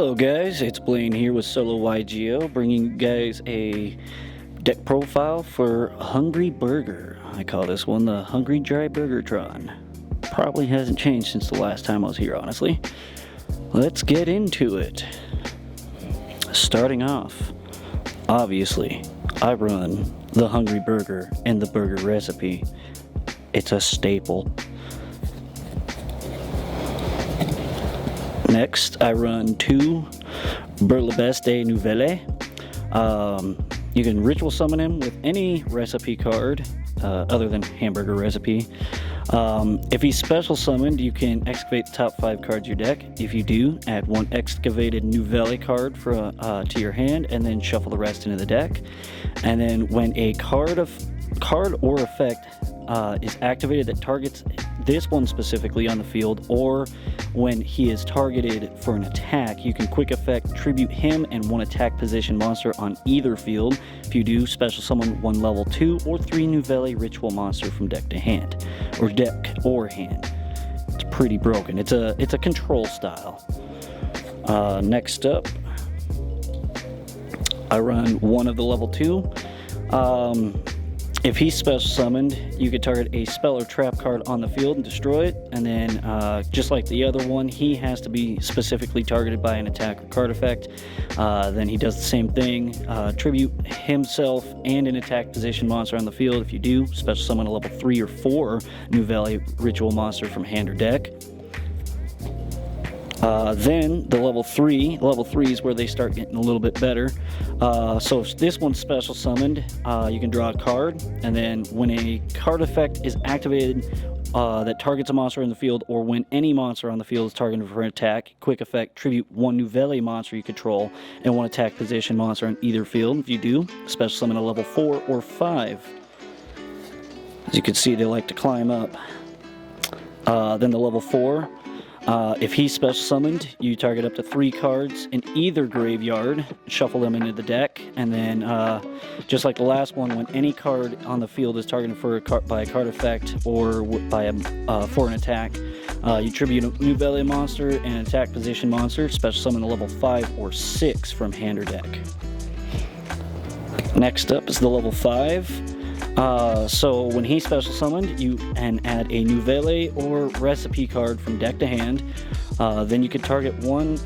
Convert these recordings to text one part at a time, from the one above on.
Hello guys, it's Blaine here with Solo YGO, bringing you guys a deck profile for Hungry Burger. I call this one the Hungry Dry Burgertron. Probably hasn't changed since the last time I was here, honestly. Let's get into it. Starting off, obviously, I run the Hungry Burger and the burger recipe. It's a staple. Next, I run two Duelist Nouvelles. You can ritual summon him with any recipe card other than hamburger recipe. If he's special summoned, you can excavate the top 5 cards of your deck. If you do, add one excavated Nuvellez card to your hand, and then shuffle the rest into the deck. And then when a card or effect is activated that targets this one specifically on the field, or when he is targeted for an attack, you can quick effect tribute him and one attack position monster on either field. If you do, special summon one level 2 or 3 Nuvellez ritual monster from deck to hand, or deck or hand. It's pretty broken. It's a control style. Next up, I run one of the level 2. If he's special summoned, you could target a spell or trap card on the field and destroy it. And then, just like the other one, he has to be specifically targeted by an attack or card effect. Then he does the same thing. Tribute himself and an attack position monster on the field. If you do, special summon a level 3 or 4 Nuvellez ritual monster from hand or deck. Then the level 3 is where they start getting a little bit better. So if this one's special summoned, you can draw a card, and then when a card effect is activated that targets a monster in the field, or when any monster on the field is targeted for an attack, quick effect, tribute one Nuvellez monster you control and one attack position monster on either field. If you do, special summon a level 4 or 5. As you can see, they like to climb up. Then the level 4. If he's special summoned, you target up to 3 cards in either graveyard, shuffle them into the deck, and then just like the last one, when any card on the field is targeted by a card effect or for an attack, you tribute a Nuvellez monster and an attack position monster, special summon a level 5 or 6 from hand or deck. Next up is the level 5. So when he's special summoned, you can add a Nuvellez or recipe card from deck to hand. Then you can target one.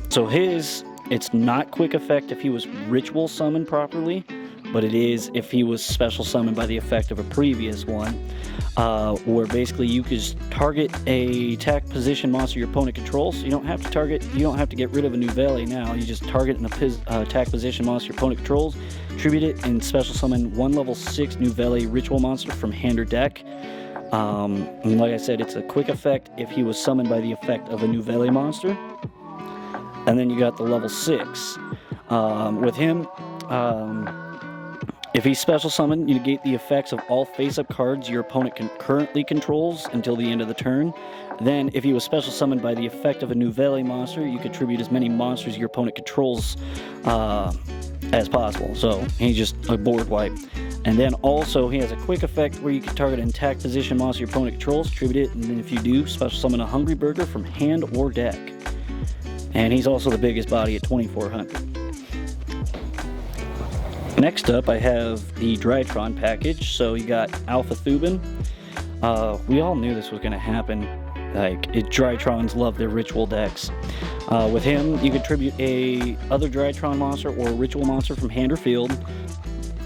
So it's not quick effect if he was ritual summoned properly, but it is if he was special summoned by the effect of a previous one. Where basically you could just target a attack position monster your opponent controls. So you don't have to get rid of a Nuvellez now. You just target an attack position monster your opponent controls, tribute it, and special summon one level 6 Nuvellez ritual monster from hand or deck. And like I said, it's a quick effect if he was summoned by the effect of a Nuvellez monster. And then you got the level 6. With him, if he's special summoned, you negate the effects of all face-up cards your opponent currently controls until the end of the turn. Then, if he was special summoned by the effect of a Nuvellez monster, you contribute as many monsters your opponent controls as possible. So, he's just a board wipe. And then also, he has a quick effect where you can target an attack position monster your opponent controls, tribute it, and then if you do, special summon a Hungry Burger from hand or deck. And he's also the biggest body at 2,400. Next up, I have the Drytron package. So you got Alpha Thuban. We all knew this was going to happen. Drytrons love their ritual decks. With him, you contribute a other Drytron monster or a ritual monster from hand or field,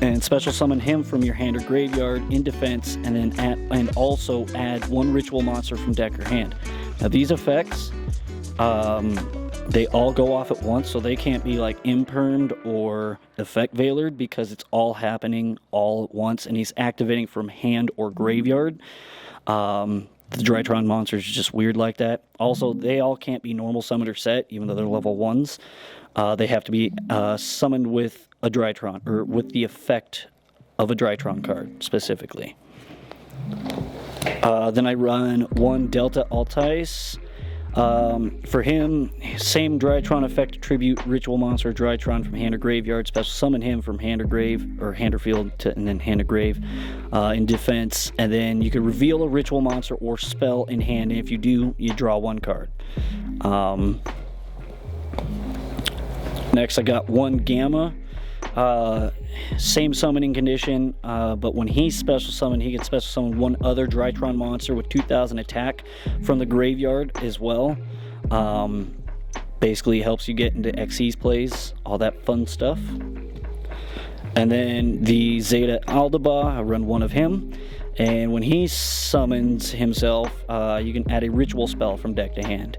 and special summon him from your hand or graveyard in defense, and then also add one ritual monster from deck or hand. Now these effects, they all go off at once, so they can't be like impermed or effect veilered because it's all happening all at once, and he's activating from hand or graveyard. The Drytron monsters are just weird like that. Also, they all can't be normal summoned or set, even though they're level 1s. They have to be summoned with a Drytron, or with the effect of a Drytron card, specifically. Then I run one Delta Altice. For him, same Drytron effect, tribute ritual monster Drytron from hand or graveyard, special summon him from hand or grave, or hand or field, and then hand or grave in defense, and then you can reveal a ritual monster or spell in hand, and if you do, you draw one card. Next, I got one Gamma. Same summoning condition, but when he's special summoned, he can special summon one other Drytron monster with 2,000 attack from the graveyard as well. Basically helps you get into Xyz plays, all that fun stuff. And then the Zeta Aldaba, I run one of him. And when he summons himself, you can add a ritual spell from deck to hand.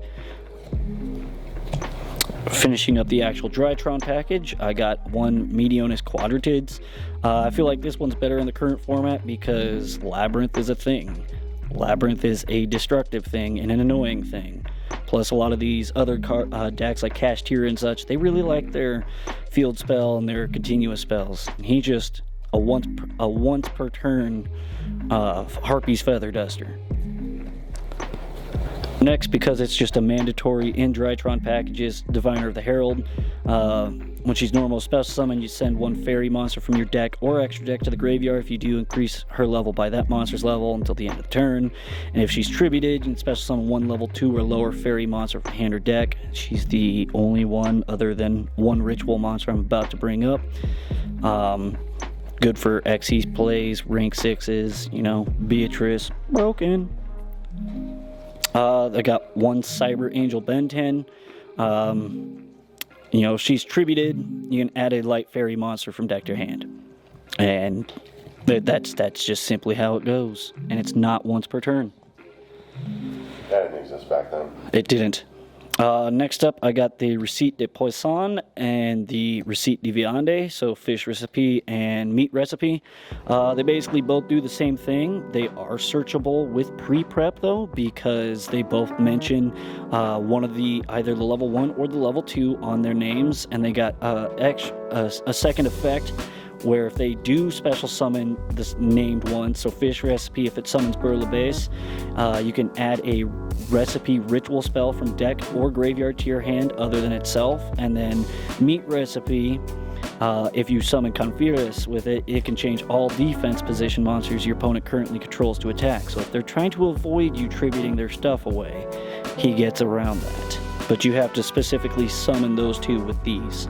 Finishing up the actual Drytron package, I got one Meteonis Quadratids. I feel like this one's better in the current format because Labyrinth is a thing. Labyrinth is a destructive thing and an annoying thing. Plus, a lot of these other decks like Cashteer and such, they really like their field spell and their continuous spells. And he just a once per turn Harpy's Feather Duster. Next, because it's just a mandatory in Drytron packages, Diviner of the Herald. When she's normal special summon, you send one fairy monster from your deck or extra deck to the graveyard. If you do, increase her level by that monster's level until the end of the turn. And if she's tributed, you can special summon one level 2 or lower fairy monster from hand or deck. She's the only one other than one ritual monster I'm about to bring up. Good for Xyz plays, rank 6s, you know, Beatrice, broken. I got one Cyber Angel Ben 10. You know, if she's tributed, you can add a light fairy monster from deck to hand. And that's just simply how it goes. And it's not once per turn. That didn't exist back then. It didn't. Next up, I got the Receipt de Poisson and the Receipt de Viande, so fish recipe and meat recipe. They basically both do the same thing. They are searchable with pre-prep though, because they both mention one of the either the level 1 or the level 2 on their names, and they got a second effect where if they do special summon this named one, so fish recipe, if it summons Burla Base, you can add a recipe ritual spell from deck or graveyard to your hand other than itself. And then meat recipe, if you summon Conferus with it, it can change all defense position monsters your opponent currently controls to attack. So if they're trying to avoid you tributing their stuff away, he gets around that. But you have to specifically summon those two with these.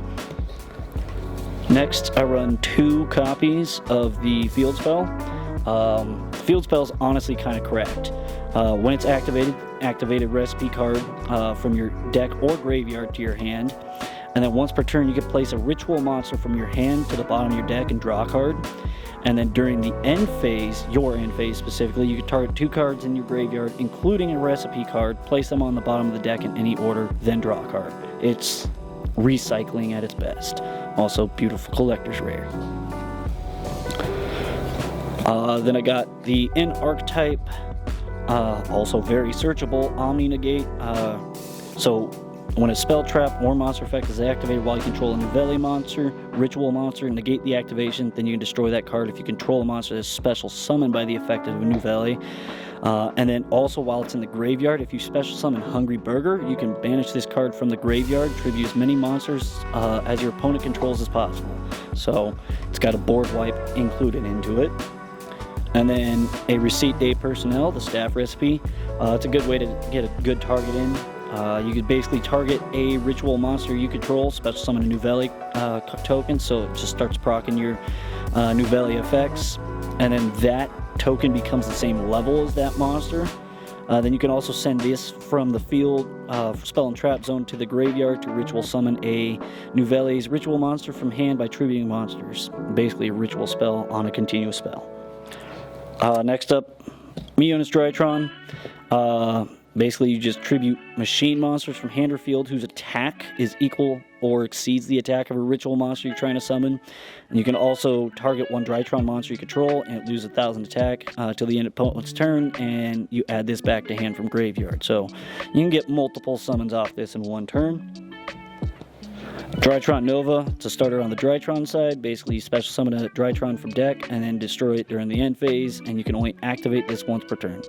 Next, I run 2 copies of the field spell. Field spell's honestly kind of cracked. When it's activated recipe card from your deck or graveyard to your hand, and then once per turn you can place a ritual monster from your hand to the bottom of your deck and draw a card. And then during the end phase, your end phase specifically, you can target 2 cards in your graveyard, including a recipe card, place them on the bottom of the deck in any order, then draw a card. It's recycling at its best. Also, beautiful collector's rare. Then I got the N archetype, also very searchable, Omni Negate. So when a spell trap or monster effect is activated while you control a Nuvellez monster, ritual monster, and negate the activation, then you can destroy that card if you control a monster that's special summoned by the effect of a Nuvellez. And then also while it's in the graveyard, if you special summon Hungry Burger, you can banish this card from the graveyard, tribute as many monsters as your opponent controls as possible. So it's got a board wipe included into it. And then a Receipt de Personnel, the staff recipe. It's a good way to get a good target in. You could basically target a ritual monster you control, special summon a Nuvellez token, so it just starts proccing your Nuvellez effects, and then that token becomes the same level as that monster. Then you can also send this from the field spell and trap zone to the graveyard to ritual summon a Nuvellez ritual monster from hand by tributing monsters. Basically a ritual spell on a continuous spell. Next up, Meteonis Drytron. Basically, you just tribute machine monsters from hand or field whose attack is equal or exceeds the attack of a ritual monster you're trying to summon. And you can also target one Drytron monster you control and it loses 1,000 attack till the end of opponent's turn, and you add this back to hand from graveyard. So you can get multiple summons off this in one turn. Drytron Nova, it's a starter on the Drytron side. Basically, you special summon a Drytron from deck and then destroy it during the end phase, and you can only activate this once per turn.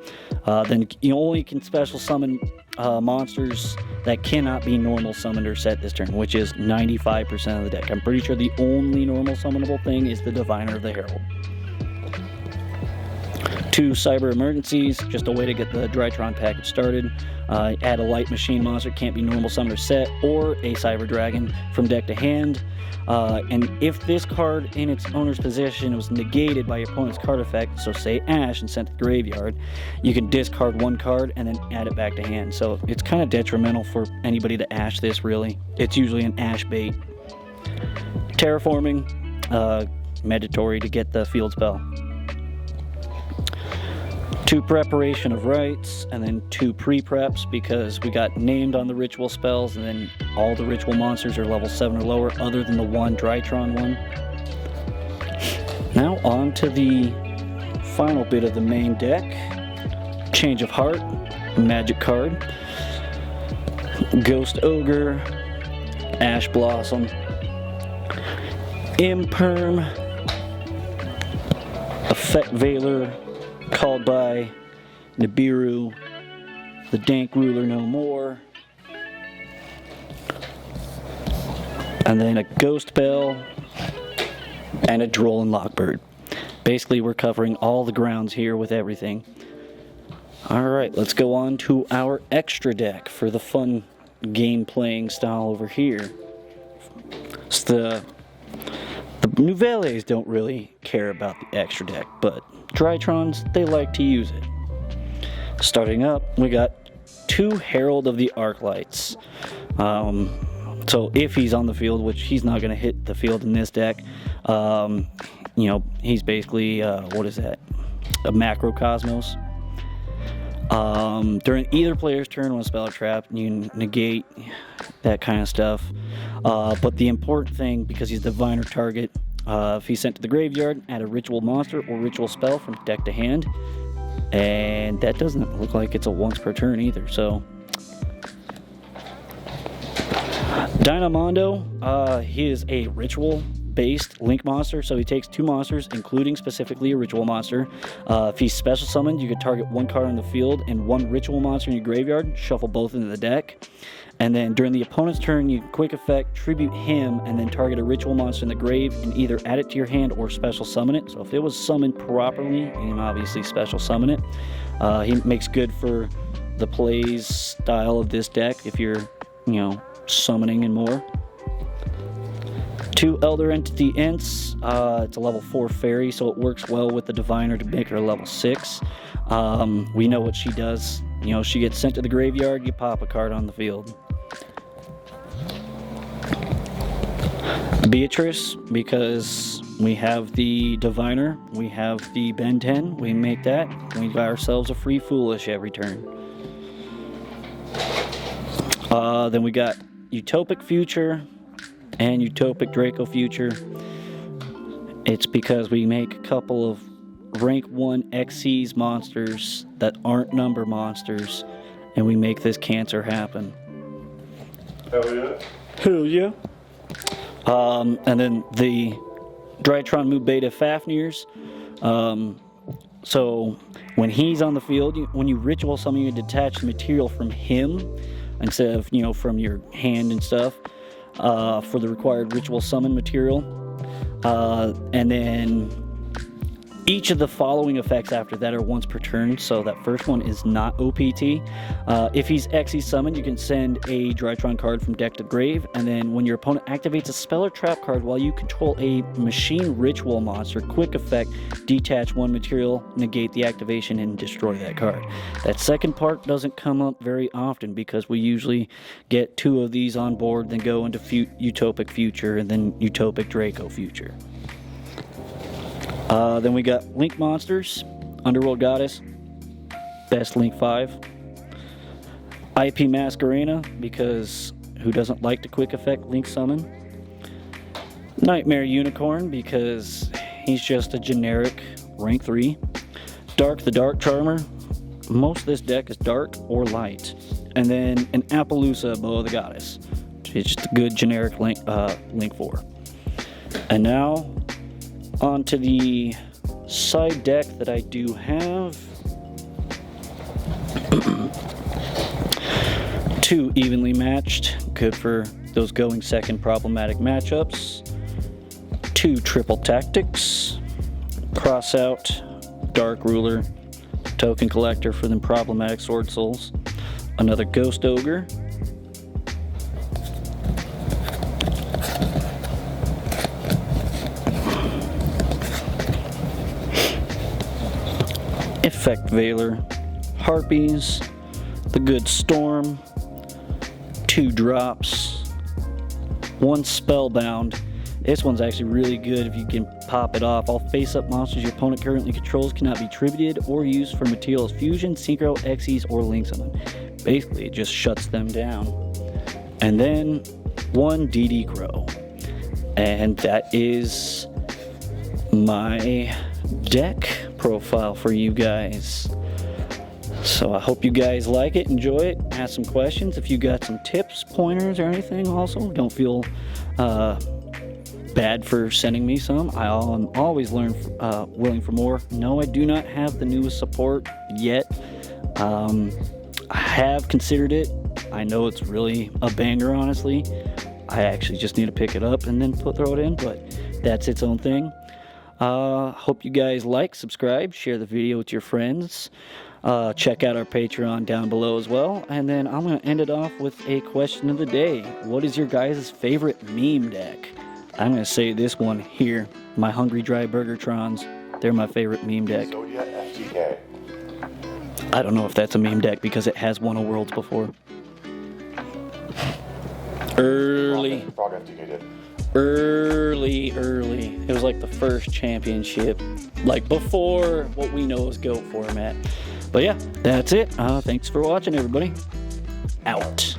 Then you only can special summon monsters that cannot be normal summoned or set this turn, which is 95% of the deck. I'm pretty sure the only normal summonable thing is the Diviner of the Herald. 2 cyber emergencies, just a way to get the Drytron package started. Add a light machine monster, can't be normal summoner set, or a cyber dragon from deck to hand. And if this card in its owner's possession was negated by your opponent's card effect, so say Ash and sent to the graveyard, you can discard 1 card and then add it back to hand. So it's kind of detrimental for anybody to Ash this, really. It's usually an Ash bait. Terraforming, mandatory to get the field spell. 2 preparation of rites, and then 2 pre-preps, because we got named on the ritual spells, and then all the ritual monsters are level 7 or lower, other than the 1 Drytron one. Now on to the final bit of the main deck. Change of Heart, magic card, Ghost Ogre, Ash Blossom, Imperm, Effect Veiler, called by Nibiru, the Dank Ruler no more, and then a Ghost Bell, and a Droll and Lockbird. Basically, we're covering all the grounds here with everything. Alright, let's go on to our extra deck for the fun game playing style over here. It's the Nuvellez don't really care about the extra deck, but Drytrons, they like to use it. Starting up, we got 2 Herald of the Arclights. So if he's on the field, which he's not going to hit the field in this deck, you know, he's basically, what is that? A Macrocosmos. During either player's turn when a spell or trap, you negate that kind of stuff. But the important thing, because he's the diviner target, if he's sent to the graveyard, add a ritual monster or ritual spell from deck to hand. And that doesn't look like it's a once per turn either, so. Dynamondo, he is a ritual based link monster, so he takes 2 monsters, including specifically a ritual monster. If he's special summoned, you can target 1 card on the field and 1 ritual monster in your graveyard, shuffle both into the deck. And then during the opponent's turn, you quick effect, tribute him, and then target a ritual monster in the grave and either add it to your hand or special summon it. So if it was summoned properly, you can obviously special summon it. He makes good for the plays style of this deck if you're, you know, summoning and more. 2 Elder Entity Ints. It's a level 4 fairy, so it works well with the diviner to make her a level 6. We know what she does. You know, she gets sent to the graveyard, you pop a card on the field. Beatrice, because we have the diviner, we have the Ben 10, we make that, we got ourselves a free Foolish every turn. Then we got Utopic Future and Utopic Draco Future. It's because we make a couple of rank 1 Xyz monsters that aren't number monsters, and we make this cancer happen. Hell yeah. Hell yeah. And then the Drytron Mu Beta Fafnirs. So when he's on the field, when you ritual summon, you detach the material from him instead of, you know, from your hand and stuff, for the required ritual summon material. And then each of the following effects after that are once per turn, so that first one is not OPT. If he's Xe summoned, you can send a Drytron card from deck to grave, and then when your opponent activates a spell or trap card while you control a machine ritual monster, quick effect, detach 1 material, negate the activation, and destroy that card. That second part doesn't come up very often because we usually get 2 of these on board, then go into Utopic Future, and then Utopic Draco Future. Then we got Link Monsters, Underworld Goddess, Best Link 5, IP Masquerena, because who doesn't like to quick effect Link Summon, Nightmare Unicorn, because he's just a generic rank 3, Dark the Dark Charmer, most of this deck is dark or light, and then an Appaloosa Bow of the Goddess, it's just a good generic Link 4. And now onto the side deck that I do have. 2 evenly matched, good for those going second problematic matchups. 2 triple tactics, cross out, Dark Ruler, Token collector for them problematic sword souls. Another ghost ogre. Effect Veiler. Harpies. The Good Storm. 2 drops. 1 spellbound. This one's actually really good if you can pop it off. All face-up monsters your opponent currently controls cannot be tributed or used for materials fusion, synchro, Xyz, or links on them. Basically, it just shuts them down. And then 1 DD Crow. And that is my deck profile for you guys. So I hope you guys like it, enjoy it, ask some questions. If you got some tips, pointers, or anything, also don't feel bad for sending me some. I'm always willing for more. No, I do not have the newest support yet. I have considered it. I know it's really a banger, honestly. I actually just need to pick it up and then throw it in, but that's its own thing. Hope you guys like, subscribe, share the video with your friends. Check out our Patreon down below as well. And then I'm going to end it off with a question of the day. What is your guys' favorite meme deck? I'm going to say this one here. My Hungry Dry Burgertrons. They're my favorite meme deck. FTK. I don't know if that's a meme deck because it has won a Worlds before. Early. It was like the first championship. Like before what we know is GOAT format. But yeah, that's it. Thanks for watching, everybody. Out.